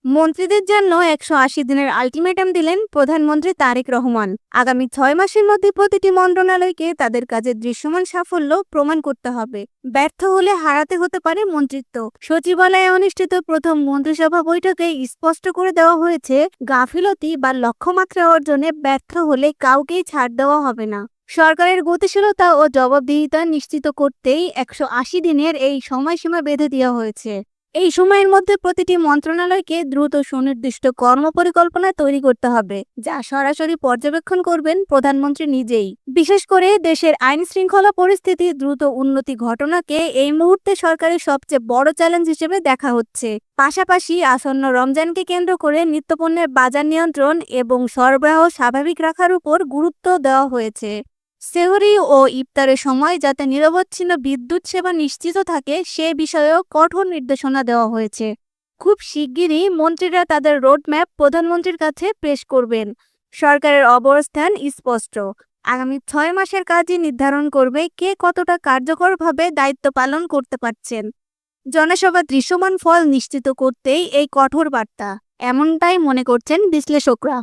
মন্ত্রীদের জন্য ১৮০ দিনের আলটিমেটাম দিলেন প্রধানমন্ত্রী তারেক রহমান। আগামী ৬ মাসের মধ্যে প্রতিটি মন্ত্রণালয়কে তাদের কাজের দৃশ্যমান সাফল্য প্রমাণ করতে হবে। ব্যর্থ হলে হারাতে হতে পারে মন্ত্রিত্ব। সচিবালয়ে অনুষ্ঠিত প্রথম মন্ত্রিসভা বৈঠকে স্পষ্ট করে দেওয়া হয়েছে, গাফিলতি বা লক্ষ্যমাত্রা অর্জনে ব্যর্থ হলে কাউকেই ছাড় দেওয়া হবে না। সরকারের গতিশীলতা ও জবাবদিহিতা নিশ্চিত করতেই ১৮০ দিনের এই সময়সীমা বেঁধে দেওয়া হয়েছে। এই সময়ের মধ্যে প্রতিটি মন্ত্রণালয়কে দ্রুত সুনির্দিষ্ট কর্মপরিকল্পনা তৈরি করতে হবে, যা সরাসরি পর্যবেক্ষণ করবেন প্রধানমন্ত্রী নিজেই। বিশেষ করে দেশের আইন শৃঙ্খলা পরিস্থিতি দ্রুত উন্নতি ঘটনাকে এই মুহূর্তে সরকারের সবচেয়ে বড় চ্যালেঞ্জ হিসেবে দেখা হচ্ছে। পাশাপাশি আসন্ন রমজানকে কেন্দ্র করে নিত্যপণ্যের বাজার নিয়ন্ত্রণ এবং সরবরাহ স্বাভাবিক রাখার উপর গুরুত্ব দেওয়া হয়েছে। সেহরি ও ইফতারের সময় যাতে নিরবচ্ছিন্ন বিদ্যুৎ সেবা নিশ্চিত থাকে সে বিষয়েও কঠোর নির্দেশনা দেওয়া হয়েছে। খুব শিগগিরই মন্ত্রীরা তাদের রোডম্যাপ প্রধানমন্ত্রীর কাছে পেশ করবেন। সরকারের অবস্থান স্পষ্ট। আগামী ৬ মাসের কাজই নির্ধারণ করবে কে কতটা কার্যকরভাবে দায়িত্ব পালন করতে পারছেন। জনসভার দৃশ্যমান ফল নিশ্চিত করতেই এই কঠোর বার্তা, এমনটাই মনে করছেন বিশ্লেষকরা।